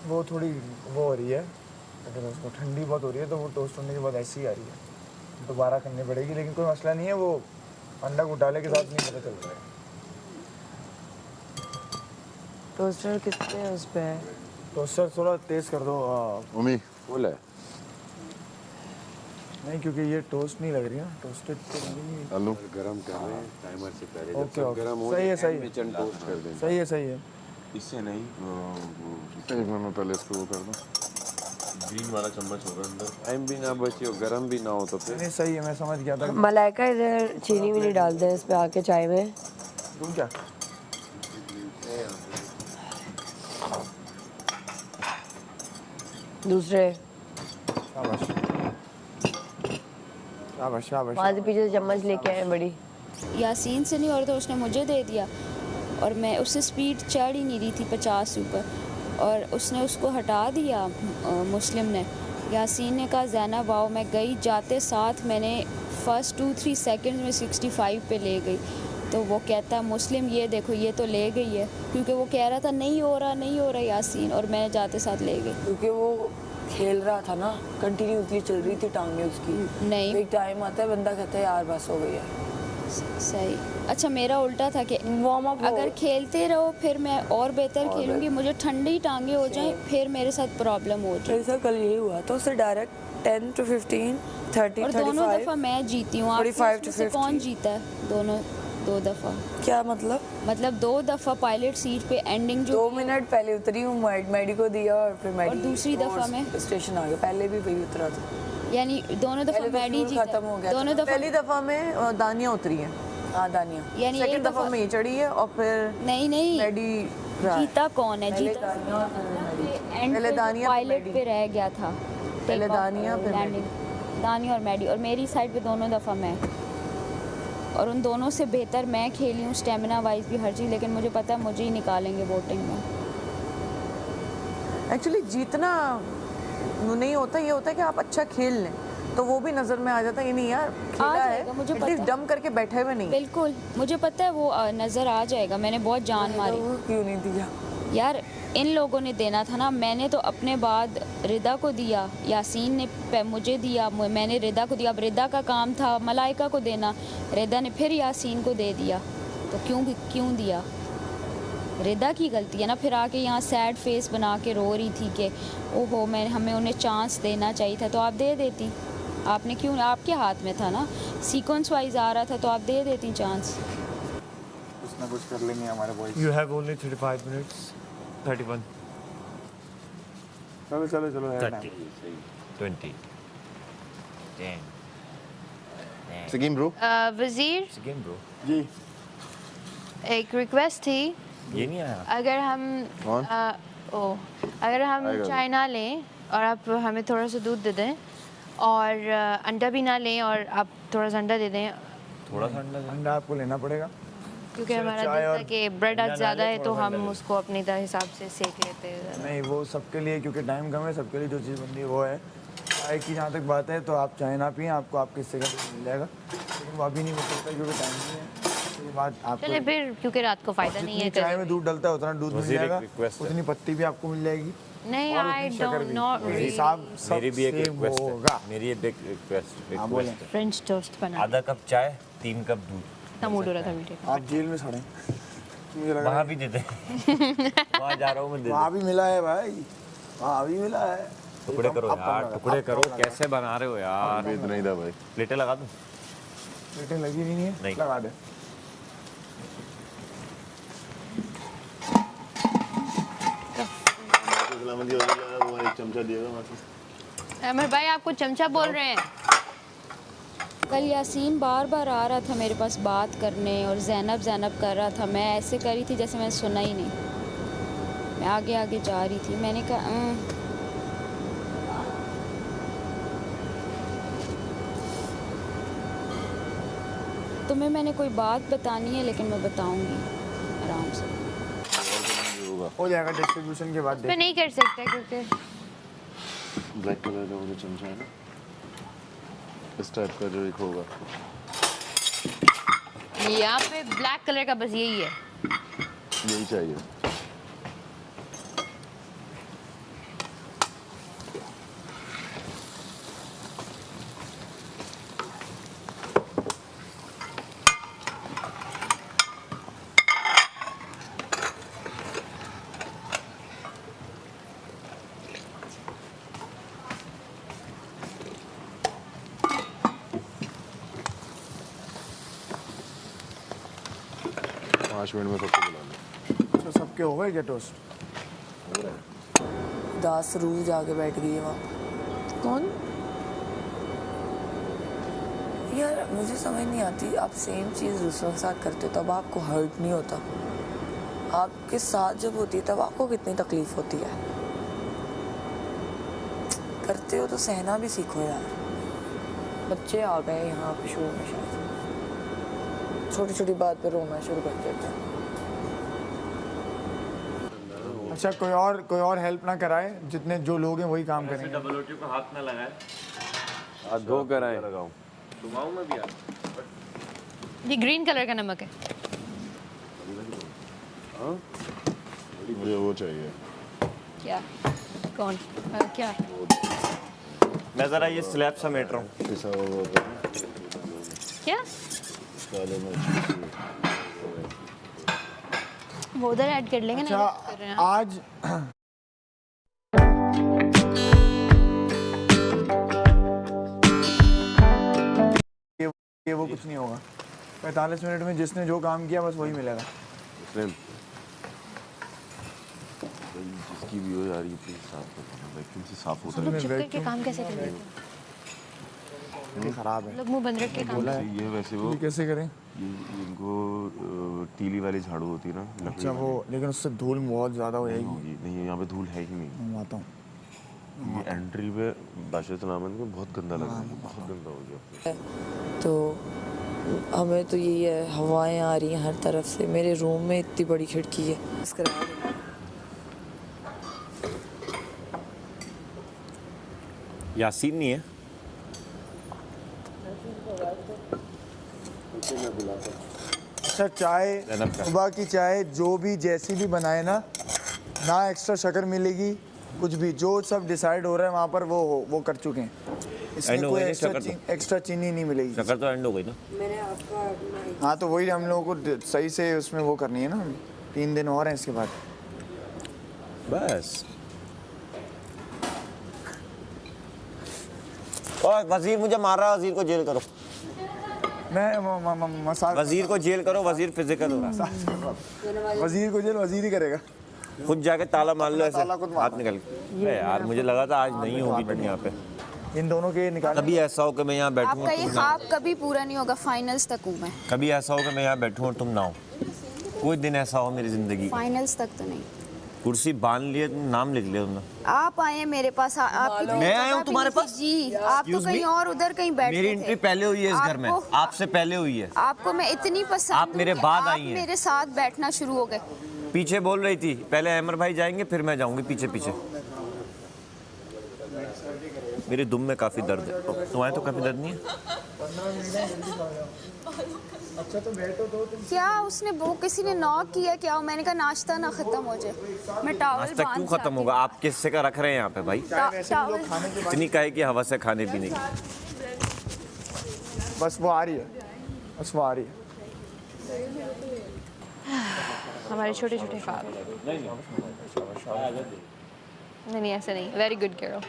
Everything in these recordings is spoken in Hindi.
वो थोड़ी वो हो रही है, अगर उसको ठंडी बहुत हो रही है तो वो टोस्ट होने के बाद ऐसी ही आ रही है, दोबारा करनी पड़ेगी। लेकिन कोई मसला नहीं है, वो अंडा घोटाले के साथ नहीं पता चलता है। टोस्टर कितने उस पे है? टोस्टर थोड़ा तेज कर दो। मम्मी फुल है नहीं, क्योंकि ये टोस्ट नहीं लग रही ना, टोस्टेड तो नहीं। आलू गरम कर रहे हैं टाइमर से पहले, जब ओके तक ओके, गरम हो सही है जाए सही है किचन टोस्ट कर दें। सही है सही है। इससे नहीं, एक मिनट में पहले इसको वो कर दूं। ग्रीन वाला चम्मच होगा अंदर। टाइम भी ना बचे और गरम भी ना हो तो फिर नहीं सही है, मैं समझ गया था। मलाइका इधर चीनी भी नहीं डालते हैं इस पे आके चाय में। तुम क्या दूसरे शाबाश शाबाश शाबाश। वहाँ से पीछे से चम्मच लेके आए बड़ी। यासीन से नहीं और तो उसने मुझे दे दिया और मैं उससे स्पीड चढ़ ही नहीं रही थी 50 ऊपर, और उसने उसको हटा दिया मुस्लिम ने। यासीन ने कहा ज़ैनब आओ, मैं गई, जाते साथ मैंने फर्स्ट 2-3 सेकंड्स में 65 पे ले गई। तो वो कहता मुस्लिम ये देखो ये तो ले गई है, क्योंकि वो कह रहा था नहीं हो रहा यासीन, और मैं जाते साथ ले गई। क्योंकि वो खेल रहा था ना, कंटिन्यूसली चल रही थी टांगे उसकी। नहीं एक टाइम आता है बंदा कहता है यार बस हो गई है। सही। अच्छा मेरा उल्टा था कि वार्म अप अगर खेलते रहो फिर मैं और बेहतर खेलूंगी, मुझे ठंडी टांगे हो जाएं फिर मेरे साथ प्रॉब्लम हो जाए। ऐसा कल यही हुआ तो उससे डायरेक्ट 10 to 15 30 और 35 दोनों दफा मैं जीती हूँ। 45 to 50 कौन जीता है? दोनों दो दफा। क्या मतलब? मतलब 2 दफा पायलट सीट पे एंडिंग जो 2 मिनट पहले उतरी हूँ, मैडी को दिया और फिर मैडी और दूसरी दफा में स्टेशन आ गया। पहले भी वही उतरा था, यानी दोनों दफा पहले तो मैडी फ्यूल जीता खत्म हो गया दोनों था। दफा। पहली दफा में दानिया उतरी है, हाँ दानिया। यानी सेकंड एक दफा में ये चढ़ी है और फिर नहीं मैडी रहा है। जीता कौन है? पहले जीता दानिया और फिर मैडी। एंड पहले दानिया, फिर पायलट मैडी। पे रह गया था। पहले Take off, दानिया, फिर landing। दानिया और मैडी, और मेरी साइड पे दोनों दफ़ा मैं, और उन दोनों से बेहतर मैं खेली हूँ स्टेमिना वाइज भी हर चीज़, लेकिन मुझे पता है मुझे ही निकालेंगे वोटिंग में। एक्चुअली जीतना नहीं होता, ये होता है कि आप अच्छा खेल लें तो वो भी नजर में आ जाता है। ये नहीं यार खेला है, जाएगा, मुझे पता एटलीस्ट है। डम करके बैठे हुए नहीं। बिल्कुल मुझे पता है वो नज़र आ जाएगा। मैंने बहुत जान मारी तो क्यों नहीं दिया? यार, इन लोगों ने देना था ना। मैंने तो अपने बाद रिदा को दिया, यासीन ने मुझे दिया, मैंने रिदा को दिया। अब रिदा का काम था मलाइका को देना, रिदा ने फिर यासीन को दे दिया। तो क्यों दिया? रिदा की गलती है ना। फिर आके यहाँ सैड फेस बना के रो रही थी कि ओहो हमें उन्हें चांस देना चाहिए था, तो आप दे देती। आपने क्यों? आपके हाथ में था ना, सीक्वेंस वाइज आ रहा था तो आप दे देती चांस। कुछ ना कुछ कर लेंगे हमारे boys. You have only 35 minutes 31। चलो चलो चलो यार, 30 20 10 सकीम ब्रो वज़ीर, सेकंड ब्रो जी एक रिक्वेस्ट थी। ये नहीं आया। अगर हम कौन? अगर हम आएगा। चाय ना लें और आप हमें थोड़ा सा दूध दे दें, और अंडा भी ना लें और आप थोड़ा सा अंडा दे दें, थोड़ा सा अंडा अंडा आपको लेना पड़ेगा। क्योंकि चलो, हमारा चाय दिल था और कि ब्रेड अंडा आज ना ज़्यादा लें, है तो थोड़ा सा हम अंडा लें। उसको अपने हिसाब से सेक लेते हैं। नहीं, वो सबके लिए, क्योंकि टाइम कम है, सबके लिए जो चीज़ बनती है वो है। चाय की जहाँ तक बात है तो आप चाय ना पिए, आपको आपके हिस्से का दूध मिल जाएगा, लेकिन वो अभी नहीं मिल सकता क्योंकि टाइम नहीं है। उसके बाद आपको चले फिर, क्योंकि रात को फ़ायदा नहीं है। जितनी चाय में दूध डलता है उतना दूध मिल वज़ीर, एक जाएगा, रिक्वेस्ट है। उतनी पत्ती भी आपको मिल जाएगी। नहीं, और आई उतनी शक्कर डोंट भी। नॉट हिसाब सब मेरी भी एक सेम रिक्वेस्ट होगा। है। मेरी एक रिक्वेस्ट हाँ, बोलें। है। फ्रेंच टोस्ट बना। आधा कप चाय 3 कप दूध। इतना मूड हो रहा था मीठे का। आप जेल में सड़े, मुझे लग रहा वहाँ है भी दे दे। वहाँ जा रहा हूँ मैं, दे वहाँ दे। भी मिला है भाई, वहाँ भी मिला है। टुकड़े करो अब यार, पकड़ा, टुकड़े अब करो। पकड़ा। कैसे बना रहे हो यार? अभी इतना ही था भाई। प्लेटें लगा दूँ? प्लेटें लगी नहीं है, नहीं। लगा दे। वो एक चमचा दिएगा मासी। अमर भाई आपको चमचा बोल रहे हैं। कल यासीन बार बार आ रहा था मेरे पास बात करने, और ज़ैनब कर रहा था। मैं ऐसे कर रही थी जैसे मैंने सुना ही नहीं। मैं आगे आगे जा रही थी। मैंने कहा तुम्हें मैंने कोई बात बतानी है, लेकिन मैं बताऊंगी आराम से। हो जाएगा डिस्ट्रीब्यूशन के बाद। पे नहीं कर सकते क्योंकि ब्लैक कलर का वो जो चमचा है ना, इस टाइप का जो एक होगा, यहाँ पे ब्लैक कलर का बस यही है। यही चाहिए। 5 मिनट में सबको बुला लो। तो सबके हो गए क्या टोस्ट? दास रूह जाके बैठ गई है वहाँ। कौन? यार मुझे समझ नहीं आती, आप सेम चीज़ दूसरों के साथ करते हो तब आपको हर्ट नहीं होता, आपके साथ जब होती है तब आपको कितनी तकलीफ होती है। करते हो तो सहना भी सीखो यार। बच्चे आ गए यहाँ पे शो में, शायद छोटी छोटी बात पे रोना शुरू कर देते हैं। अच्छा कोई और हेल्प ना कराए, जितने जो लोग हैं वही काम करेंगे। डबल रोटी को हाथ ना लगाए, हाथ धो कर आए। लगाऊं घुमाऊं मैं भी यार। ये ग्रीन कलर का नमक है। मुझे वो चाहिए। क्या? कौन? क्या? मैं जरा ये स्लैब समेट रहा हूँ। पिसा हुआ होता है ना, क्या? काले मिर्च। वो उधर ऐड कर लेंगे ना। अच्छा कर रहे हैं। आज ये वो कुछ नहीं होगा। 45 मिनट में जिसने जो काम किया बस वही मिलेगा। फ्रेम जिसकी भी हो यार, ये प्लीज साफ कर देना, वैक्यूम से साफ होता हम लोग है। चुप करके काम कैसे कर लेते हैं? ये खराब है। हम लोग मुंह बंद रख के काम बोला ये वैसे वो ये कैसे करें? ये इनको तीली वाली झाड़ू होती है ना, लकड़ी अच्छा वो, लेकिन उससे धूल बहुत ज़्यादा हो नहीं जाएगी। होगी, नहीं यहाँ पे धूल है ही नहीं। मैं आता हूँ। ये एंट्री पे बाशित नामन को बहुत गंदा लग रहा है, बहुत गंदा हो गया। तो हमें तो यही है, हवाएं आ रही हैं हर तरफ से, मेरे रूम में इतनी बड़ी खिड़की है। यासीन नहीं है। अच्छा चाय, सुबह की चाय जो भी जैसी भी बनाए ना एक्स्ट्रा शक्कर मिलेगी, कुछ भी जो सब डिसाइड हो रहा है वहाँ पर वो कर चुके हैं। End इसमें हो कोई गई ना शक्कर तो? एक्स्ट्रा चीनी नहीं मिलेगी। शक्कर तो एंड हो गई ना। हाँ तो वही हम लोगों को सही से उसमें वो करनी है ना। 3 दिन और हैं इसके बाद। बस। और वजीर मुझे मार रहा है, वजीर को जेल करो। मैं मसाज वजीर को जेल करो, वजीर फिजिकल हो रहा है। वजीर को जेल वजीर ही करेगा। खुद जाके ताला मार लो ऐसे, ताला खुद मारना। हाथ निकल के। अरे यार मुझे लगा था आज नहीं होगी तुम यहाँ पे। इन दोनों के निकाल। कभी ऐसा हो कि मैं यहाँ बैठूँ आपका ये ख्वाब कभी पूरा नहीं होगा, फाइनल्स तक हूँ मैं। कभी ऐसा हो कि मैं यहाँ बैठूँ और तुम ना हो। कोई दिन ऐसा हो मेरी जिंदगी, फाइनल्स तक तो नहीं। कुर्सी बांध लिए, तुम नाम लिख लिया तुमने। आप आए हैं मेरे पास, आपकी तो मैं आया हूँ जगह तुम्हारे भी नहीं पास? थी जी। आप तो Excuse कहीं me? और उधर कहीं बैठे थे। मेरी एंट्री पहले हुई है इस घर में, आपको- आपसे पहले हुई है। आपको मैं इतनी पसंद आप हूँ मेरे कि बाद आप आई हैं। मेरे साथ बैठना शुरू हो गए। पीछे बोल रही थी पहले अमर भाई जाएंगे फिर मैं जाऊंगी पीछे पीछे। मेरे दुम में काफी दर्द है, तुम्हारे तो काफी दर्द नहीं है। अच्छा तो बैठो तो तुम। क्या उसने वो किसी ने नॉक किया क्या? मैंने कहा नाश्ता ना खत्म हो जाए, मैं टावल आज तक क्यों खत्म होगा? आप किससे का रख रहे हैं यहाँ पे भाई? टावल इतनी काहे की हवा से खाने पीने की। बस वो आ रही है, बस वो आ रही है। हमारे छोटे छोटे ख्वाब। नहीं ऐसे नहीं। Very good girl.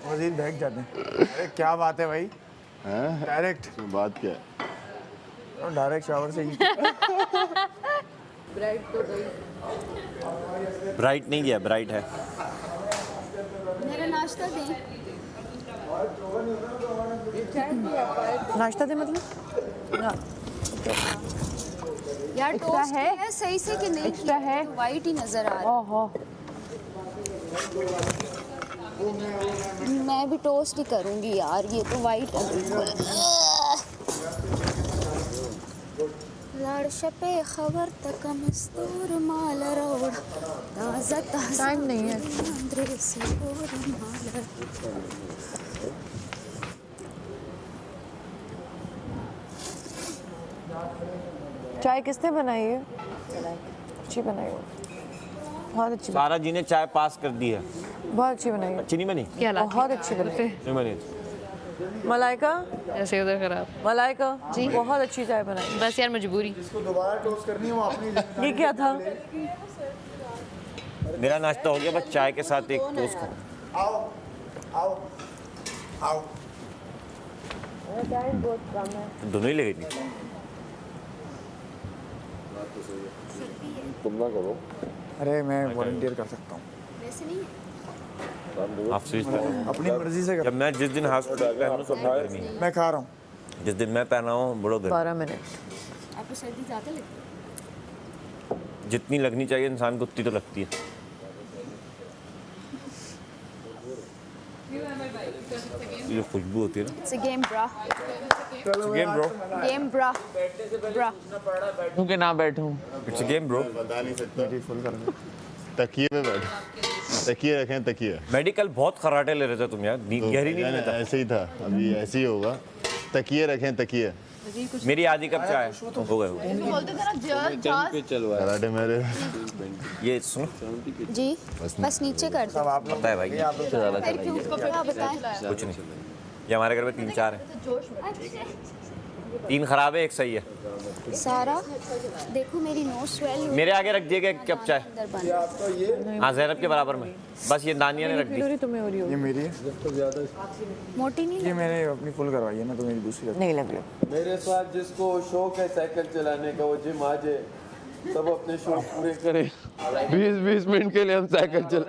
वजीर बैठ जाते हैं। अरे क्या बात है भाई, हैं? डायरेक्ट इसमें बात क्या है? डायरेक्ट शावर से ही। ब्राइट नहीं गया, ब्राइट है। मेरा नाश्ता दें। नाश्ता दे मतलब यार एक्स्ट्रा टोस्ट है? है सही से कि नहीं? एक्स्ट्रा है? वाइट ही नजर आ रहा ओहो। है। मैं भी टोस्ट ही करूंगी यार, ये तो वाइट है बिल्कुल। लड़शपे खबर तक मस्तूर माल रोड ताजा ताजा टाइम नहीं है। अंदर से और माल। चाय किसने बनाई है? अच्छी बनाई है, बहुत अच्छी, सारा जी ने चाय पास कर दी है। बहुत अच्छी बनाई है, अच्छी नहीं बनी? क्या हालात बहुत अच्छी बनाई है। नहीं बनी। मलाइका, ऐसे उधर खराब। मलाइका जी बहुत अच्छी चाय बनाई। बस यार मजबूरी। इसको दोबारा टोस्ट करनी है वो अपनी। ये क्या था? मेरा नाश्ता हो गया, बस चाय के साथ एक टोस्ट खाओ। आओ आओ। आओ। दोनों ही ले गई थी। तुम ना करो। अरे मैं वॉलंटियर कर सकता हूँ, आप स्विच अपनी मर्जी से कर। जब मैं जिस दिन हाफ मैं खा रहा हूँ। जिस दिन मैं पहना हूँ बड़ो गर्मी 12 मिनट। आपको सर्दी ज़्यादा लगती है? जितनी लगनी चाहिए इंसान को उतनी तो लगती है। ये खुशबू होती है ना। It's a game, bro. Game bro, Game, bro. Bro. बैठूं कि ना बैठूं? It's a game bro. मेरी फुल कर दो। तकिए पे बैठ, तकिए रखें, तकिए। मेडिकल बहुत खराटे ले रहे थे तुम यार, गहरी नींद में था। ऐसे ही था, अभी ऐसे ही होगा। तकिए रखें, तकिए। मेरी आधी कप चाय हो गए। पे चलवा कराटे मेरे ये सुनो, जी बस नीचे कर दो। अब आप लोग पता है भाई, क्या बताएं? कुछ नहीं। ये हमारे घर में 3-4 है, 3 खराब है, 1 सही है। सारा देखो मेरी नोज स्वेल हुई मेरे आगे रख दिए गए कप चाय। अंदर बंद। हाँ जैनब के बराबर में, बस ये दानिया ने रख दी। तुम्हें हो रही ये मेरी है, मोटी नहीं ये मैंने अपनी फुल करवाई है ना, तो मेरी दूसरी रखी। नहीं लग रही। मेरे साथ जिसको शौक है साइकिल चलाने का वो जिम आ जाए, सब अपने शौक पूरे करें। 20-20 मिनट के लिए हम साइकिल चला,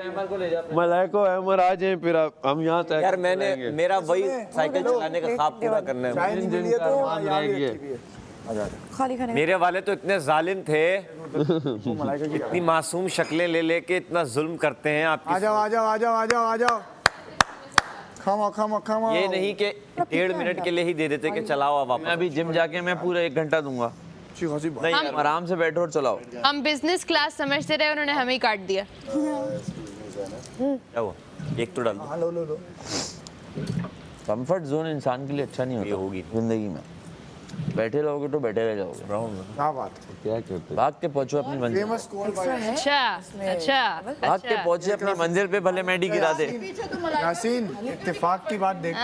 मलाइको अहमर आ जाए, फिर हम यहाँ यार मैंने मेरा वही साइकिल चलाने का ख्वाब पूरा करना है। चाय नहीं मिली है तो यहाँ भी रखी हुई है। आ जा। खाली खाने मेरे वाले तो इतने जालिम थे, वो मलाइका की इतनी मासूम शक्लें ले लेके इतना जुल्म करते हैं आ आपकी। जाओ आ जाओ आ जाओ आ जाओ आ जाओ। खाओ खाओ खाओ। ये नहीं कि 1.5 मिनट के लिए ही दे देते कि चलाओ अब मैं वापस। अभी जिम जाके मैं पूरा 1 घंटा दूंगा। नहीं यार, आराम से बैठो और चलाओ। हम बिजनेस क्लास समझते रहे, उन्होंने हमें ही काट दिया। क्या हुआ? एक तो डाल दो। हाँ लो लो लो। कंफर्ट जोन इंसान के लिए अच्छा नहीं ये होता होगी। जिंदगी में। बैठे रहोगे तो बैठे रह जाओगे। क्या बात है। क्या कहते भाग के पहुंचो अपनी मंजिल। फेमस स्कोर अच्छा अच्छा भाग के पहुंचे अपनी मंजिल पे, भले मैडी गिरा दे। यासीन, इत्तेफाक की बात देख।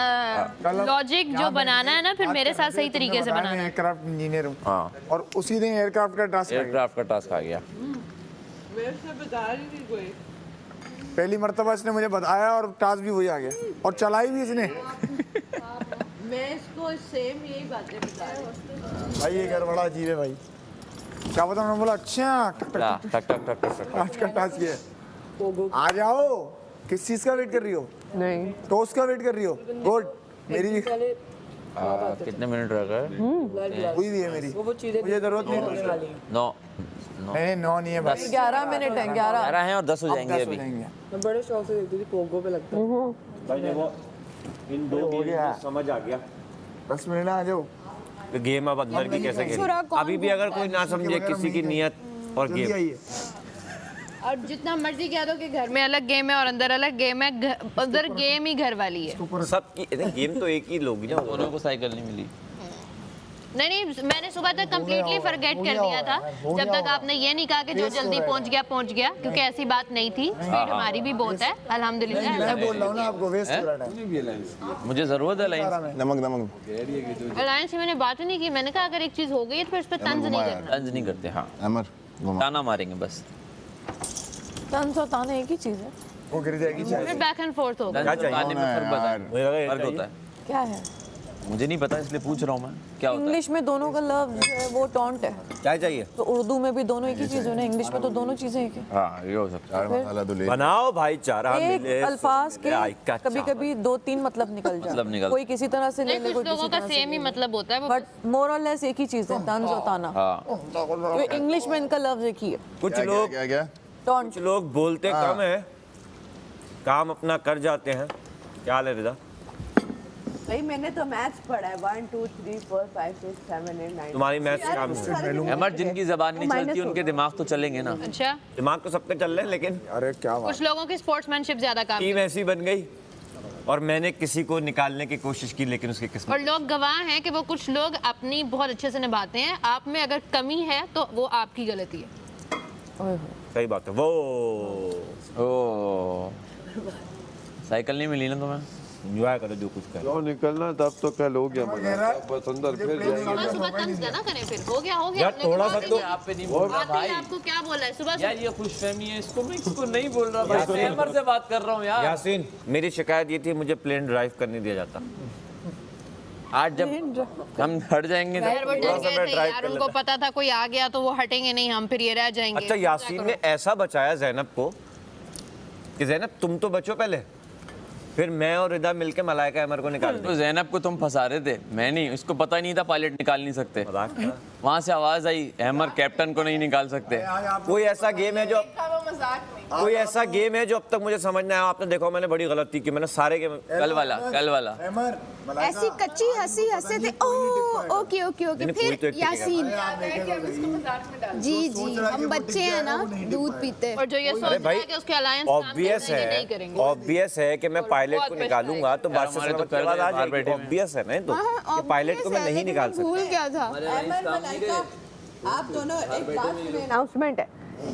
लॉजिक जो बनाना है ना, फिर मेरे साथ सही तरीके से बनाना है। एयरक्राफ्ट इंजीनियर हूँ हाँ, और उसी दिन एयरक्राफ्ट का टास्क आ गया। एयरक्राफ्ट का टास्क आ गया। पहली मर्तबा इसने मुझे बताया और टास्क भी वही आ गया और चलाई भी इसने। मैं इसको सेम यही बातें बताया। भाई ये घर बड़ा अजीब है भाई। क्या पता, मैंने बोला अच्छा टक टक टक टक टक टक टक। आज का टास्क ये है। आ जाओ। किस चीज का वेट कर रही हो? नहीं। टोस्ट का वेट कर रही हो? गुड। मेरी भी कितने मिनट रह गए? हुई भी है मेरी। मुझे जरूरत नहीं टोस्ट की। 9 नहीं 9 नहीं है बस 11 मिनट है। 11 हैं और 10 हो जाएंगे 10 हो अभी। जाएंगे। मैं बड़े शौक से देखती थी, पोगो पे लगता है। भाई देखो, इन 2 गेम में समझ आ गया 10 मिनट आ जाओ। कि गेम अब अंदर की कैसे खेलनी। अभी भी अगर कोई ना समझे किसी की नियत और जल्दी गेम, आइए। और जितना मर्जी कह दो कि घर में अलग गेम है और अंदर अलग गेम है, उधर गेम ही घर वाली है। सबकी गेम तो एक ही लोगी ना। दोनों को साइकिल नहीं मिली। नहीं, मैंने सुबह तक कम्प्लीटली फॉरगेट कर दिया था, जब तक आपने ये नहीं कहा कि जो जल्दी पहुंच गया, क्योंकि ऐसी बात नहीं थी। स्पीड हमारी भी बहुत है, अल्हम्दुलिल्लाह। मैं बोल रहा हूँ ना आपको, वेस्ट हो रहा है टाइम। मुझे जरूरत है लाइन। नमक नमक। अलायंस से मैंने बात ही नहीं की। मैंने कहा अगर एक चीज हो गई है तो फिर उस पर तंज नहीं करना। तंज नहीं करते। हाँ, अमर घुमा। ताना मारेंगे बस। तंज और ताने एक ही चीज है। वो गिर जाएगी चाय। फिर बैक एंड फोर्थ होगा। तंज ताने में फर्क बता है। मुझे लगा ये फर्क चाहिए। होता है। क्या है? मुझे नहीं पता इसलिए पूछ रहा हूँ मैं, क्या होता है। इंग्लिश में दोनों का लफ्ज जो है वो टॉन्ट है, क्या चाहिए? तो उर्दू में भी दोनों एक ही चीज है ना, इंग्लिश में तो दोनों चीजें एक है। हाँ, ये हो सकता चाट मसाला तो ले। बनाओ भाईचारा एक मिले। अल्फाज के का कभी कभी 2-3 मतलब निकल जाए। मतलब निकल- कोई किसी तरह से ले नहीं, ले, कोई कुछ लोगों किसी का तरह से सेम ही मतलब होता है वो। बट मोर और लेस एक ही चीज है, तंज और ताना। हाँ, तो इंग्लिश में इनका लफ्ज एक ही है, कुछ लोग क्या क्या? टॉन्ट। कुछ लोग बोलते कम है, काम अपना कर जाते हैं। क्या हाल है रिदा? भाई मैंने तो मैथ्स पढ़ा है 1 2 3 4 5 6 7 8 9। तुम्हारी मैथ्स काम है। अमर जिनकी जबान नहीं चलती उनके दिमाग तो चलेंगे ना। अच्छा, दिमाग तो सबके चल रहे हैं, लेकिन अरे क्या बात। कुछ लोगों की स्पोर्ट्समैनशिप ज्यादा काम टीम ऐसी बन गई और मैंने किसी को निकालने की कोशिश की, लेकिन उसकी किस्मत। और लोग गवाह हैं कि वो कुछ लोग अपनी बहुत अच्छे से निभाते हैं। आप में अगर कमी है तो वो आपकी गलती है। सही बात है। वो ओ, साइकिल नहीं मिली ना तुम्हें? एंजॉय करो जो कुछ कर। जो निकलना तब तो कल हो गया मजा, बस अंदर फिर जाएंगे। सुबह तंज ना करें फिर, हो गया यार थोड़ा सा तो आप पे नहीं बोल रहा भाई आपको क्या बोला है सुबह यार, ये खुशफहमी है, इसको मैं इसको नहीं बोल रहा भाई, सहमर से बात कर रहा हूँ यार। यासीन, मेरी शिकायत ये थी मुझे प्लेन ड्राइव करने दिया जाता। आज जब हम हट जाएंगे यार वो डर गए थे ड्राइव यार, कर उनको लेता। पता था कोई आ गया तो वो हटेंगे नहीं, हम फिर ये रह जाएंगे। अच्छा यासीन ने ऐसा बचाया जैनब को कि जैनब तुम तो बचो पहले, फिर मैं और रिदा मिलके मलाइका अमर को निकाल तो जैनब को तुम फंसा रहे थे, मैं नहीं, इसको पता ही नहीं था पायलट निकाल नहीं सकते। दें। वहां से आवाज आई अमर कैप्टन को नहीं निकाल सकते। कोई ऐसा गेम है जो कोई ऐसा गेम है जो अब तक मुझे समझ नहीं आया। आपने देखो मैंने बड़ी गलती की, मैंने सारे गेम कल वाला अमर, मलाइका, ऐसी कच्ची हंसी हंसे थे। Oh okay okay okay. नहीं, कोई तो फिर एक टिकेगा। यासीन जी जी, हम बच्चे हैं ना, दूध पीते। और जो ये सोच अरे रहा भाई है कि उसके अलायंस ऑब्वियस है कि मैं पायलट को निकालूंगा तो बात से हमारे तो समझ के बाद आ बाहर जाएगी। बैठे हैं। ऑब्वियस है ना तो कि पायलट को मैं नहीं निकाल सकता। भूल क्या था। आप दोनों एक बात अनाउंसमेंट है,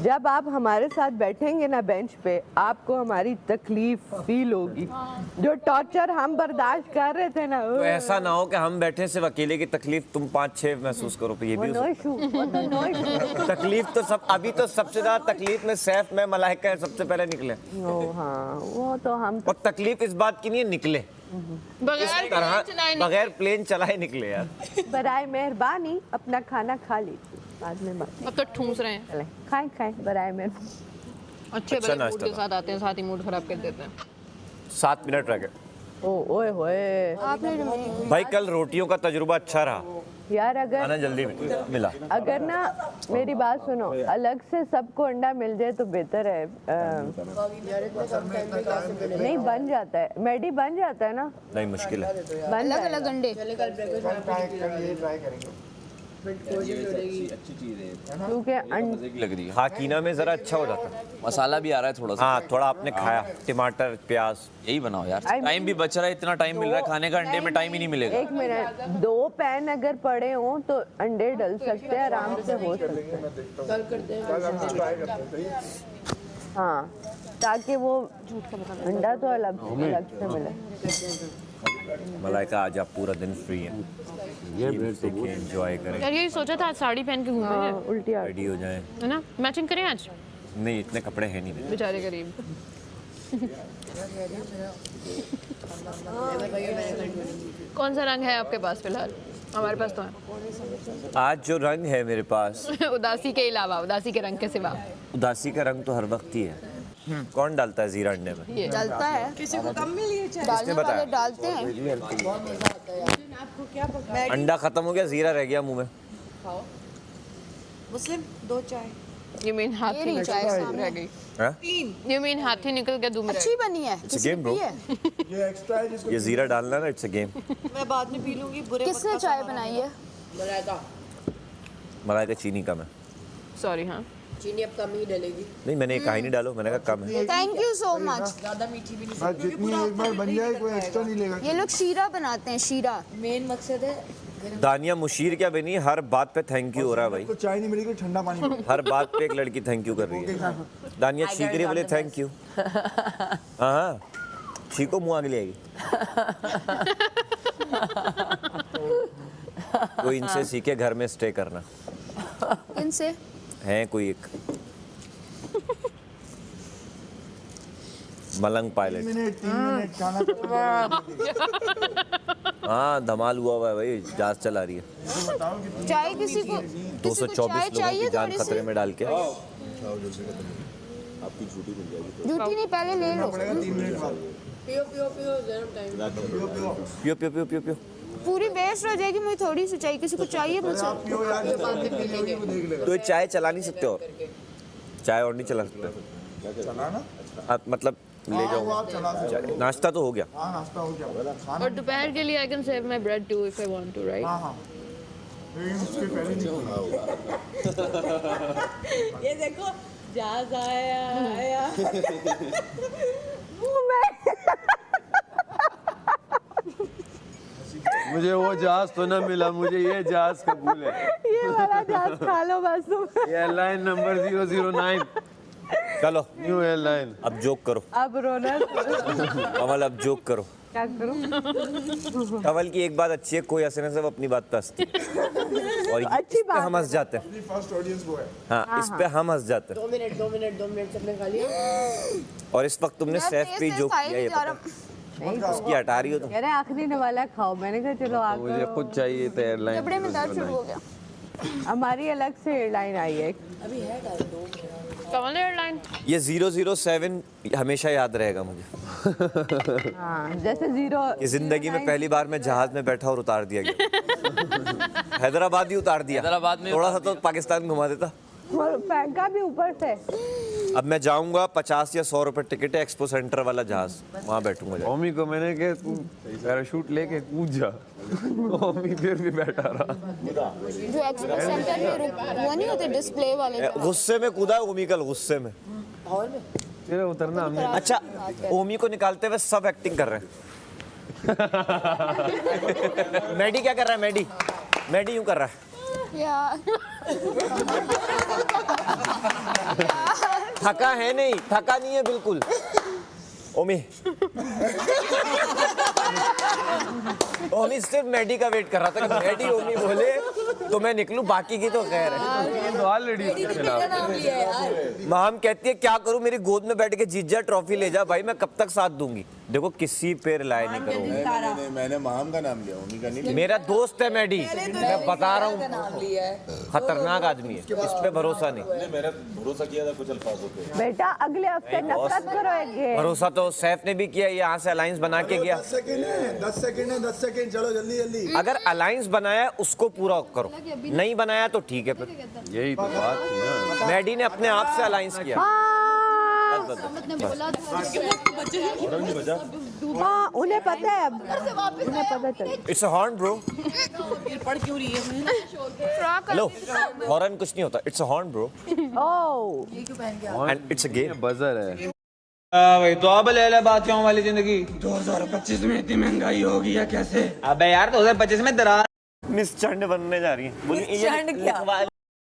जब आप हमारे साथ बैठेंगे ना बेंच पे, आपको हमारी तकलीफ फील होगी। जो टॉर्चर हम बर्दाश्त कर रहे थे ना, तो ऐसा ना हो कि हम बैठे सिर्फ अकेले की तकलीफ तुम 5-6 महसूस करो, तो ये भी हो नो इशू, वो तो नो इशू। सकता है। तकलीफ तो सब अभी तो सबसे ज्यादा तकलीफ में सैफ में मलाइका सबसे पहले निकले, हाँ वो तो हम और तकलीफ इस बात की नहीं है निकले बगैर प्लेन चलाए निकले यार। बराए मेहरबानी अपना खाना खा लीजिए, बाद में बात अब तो ठूंस रहे हैं। चलें, खाएं खाएं बराए मेहरबानी। अच्छे अच्छा भले मूड नाश्ता के था। साथ आते हैं, साथ ही मूड खराब कर देते हैं। 7 मिनट रह गए ओ ओए होए भाई। कल रोटियों का तजुर्बा अच्छा रहा, यार, खाना अगर जल्दी मिला। अगर ना मेरी बात सुनो, अलग से सबको अंडा मिल जाए तो बेहतर है। नहीं बन जाता है, मैडी बन जाता है ना, नहीं मुश्किल है। बन अलग जाएगा। अलग अंडे। ट्राई करेंगे। क्योंकि मजे की लग रही है, हाकीना में जरा अच्छा हो जाता है। मसाला भी आ रहा है थोड़ा सा। हाँ थोड़ा आपने खाया, टमाटर प्याज। यही बनाओ यार, टाइम भी बच रहा है, इतना टाइम मिल रहा है खाने का, अंडे में टाइम ही नहीं मिलेगा। एक मिनट, 2 पैन अगर पड़े हों तो अंडे डल सकते हैं, आराम से हो सकते हैं। हाँ, ताकि वो अंडा तो अलग से मिले। मलाइका आज आप पूरा दिन फ्री हैं, ये देखिए एंजॉय करें, यार यही सोचा था आज साड़ी पहन के घूमेंगे, उल्टी आ रेडी हो जाएं। है ना? मैचिंग करें आज, नहीं इतने कपड़े हैं नहीं। बेचारे गरीब। कौन सा रंग है आपके पास फिलहाल? हमारे पास तो है आज जो रंग है मेरे पास, उदासी के अलावा, उदासी के रंग के सिवा। उदासी का रंग तो हर वक्त ही है। कौन डालता है जीरा अंडे में? डालता है, किसी को कम मिली है चाय? डालने बताया? वाले डालते हैं। आपको क्या पता? अंडा खत्म हो गया, जीरा रह गया मुंह में। मुस्लिम 2 चाय। You mean हाथी मेरी निकल चाय गया सामने। रह गई? हाँ? You mean हाथी निकल गया दूर में रह अच्छी बनी है। It's a किसी game, ने bro. पी है? ये एक्स्ट्रा है जिसको ये जीरा डालना ना, इट्स अ गेम। मैं बाद में पी लूंगी, बुरे किसने चाय बनाई है? मलाइका चीनी कम है। गई? Sorry हाँ। चीनी अब कम ही डलेगी। नहीं मैंने कहा ही नहीं डालो, मैंने कहा कम है। Thank you so much. ज्यादा मीठी भी नहीं। बस जितनी एक बार बन जाए कोई एक्स्ट्रा नहीं लेगा। ये लोग शीरा बनाते हैं, शीरा। मेन मकसद है दानिया मुशीर क्या बनी, हर बात पे थैंक यू हो रहा है भाई। तो चाय नहीं मिलेगी, ठंडा पानी मिलेगा। हर बात पे एक लड़की थैंक यू कर रही है। दानिया चीख रही है, बोले थैंक यू। हाँ चीको मुँह आगे ले आएगी। कोई इनसे सीखे घर में स्टे करना। इनसे है कोई एक मलंग पायलट। 3 मिनट खाना हाँ धमाल हुआ है भाई, जहाज चला रही है। चाय किसी को 224 चाय लोगों चाहिए की जान थोड़ी खतरे सी? में डाल के। झूठी नहीं, पहले ले लो। 3 मिनट बाद। पियो पियो पियो, जरूर टाइम। पियो पियो पियो पियो पियो। पूरी वेस्ट हो जाएगी, मुझे थोड़ी सी चाहिए, किसी को चाहिए मुझसे? पियो यार, बाद में पी लोगे वो देख लेगा। तो ये चाय चला नहीं सकते, और चाय और नहीं चला सकते? चला ना? आप मतलब ले वो आप चला सकते जाओ। नाश्ता तो हो गया। हाँ नाश्ता हो गया। खाना और दोपहर के लिए I can save my bread too if I want to, right? हाँ हाँ, लेकिन उसके पहले नहीं खोला। ये देखो जहाज आया। मुझे वो जहाज तो ना मिला, मुझे ये जहाज कबूल है। ये वाला जहाज खा लो बस तुम। ये एयरलाइन नंबर 009, चलो न्यू एयरलाइन। अब जोक करो अब रोना। कमल, अब जोक करो। क्या करूं? धवल की एक बात अच्छी है, कोई हंसने से वो अपनी बात पे हंसती है। और अच्छी इस पे बात हम हंस जाते हैं। फर्स्ट ऑडियंस वो है। हाँ, इस पे हम हंस जाते हैं। 2 मिनट सबने खा लिया। और इस वक्त तुमने सैफ पे जो किया ये पता उसकी हटा रही हो तुम। कह रहे आखिरी वाला खाओ, मैंने कहा चलो मुझे आकर खुद चाहिए तो एयरलाइन कपड़े में दर्द शुरू हो गया। हमारी अलग से एयरलाइन आई है। कौन एयरलाइन? ये 007 हमेशा याद रहेगा मुझे। हाँ, जैसे 0 ये जिंदगी में पहली बार मैं जहाज में बैठा और उतार दिया गया। हैदराबाद ही उतार दिया। हैदराबाद में थोड़ा सा तो पाकिस्तान घुमा देता। और फेंका भी ऊपर से। अब मैं जाऊंगा 50 या 100 रुपए टिकट है, एक्सपो सेंटर वाला जहाज, वहां बैठूंगा जाके। ओमी को मैंने कहा तू पैराशूट लेके कूद जा। ओमी फिर भी बैठा रहा। जो एक्सपो सेंटर में वो नहीं होते डिस्प्ले वाले, गुस्से में कूदा ओमी कल, गुस्से में। तेरा उतरना हमने। अच्छा, ओमी को निकालते हुए सब एक्टिंग कर रहे हैं। मैडी क्या कर रहा है? मैडी यूं कर रहा है। थका है नहीं, थका नहीं है बिल्कुल। ओमी सिर्फ मैडी का वेट कर रहा था कि मैडी ओमी बोले तो मैं निकलूं, बाकी की तो खैर है। तो ऑलरेडी इसके खिलाफ। माम कहती है क्या करूं, मेरी गोद में बैठ के जीत जा, ट्रॉफी ले जा। भाई मैं कब तक साथ दूंगी? देखो किसी पे रिलाय नहीं करूंगी। नहीं, मैंने माम का नाम लिया, ओमी का नहीं। मेरा दोस्त है मैडी, मैं बता रहा हूँ खतरनाक आदमी है, इस पे भरोसा नहीं। मेरा भरोसा किया था कुछ अल्फाजों पे। बेटा अगले हफ्ते नफरत करो एक। भरोसा तो सैफ ने भी किया, यहाँ से अलायंस बना के गया। 10 सेकंड, चलो जल्दी। अगर अलायंस बनाया उसको पूरा करो, नहीं बनाया तो ठीक है। फिर यही तो बात थी ना। मैडी ने अपने आप से अलायंस किया। हाँ, उन्हें पता है, अब उन्हें पता चल। It's a horn bro. Hello, horn कुछ नहीं होता, it's a horn bro oh, and it's a game. Buzzer है। भाई तो अब ले ले बादशाहों वाली जिंदगी। 2025 में इतनी महंगाई होगी या कैसे? अबे यार 2025 में दरार मिस चंड बनने जा रही है। बोली ये चंड क्या?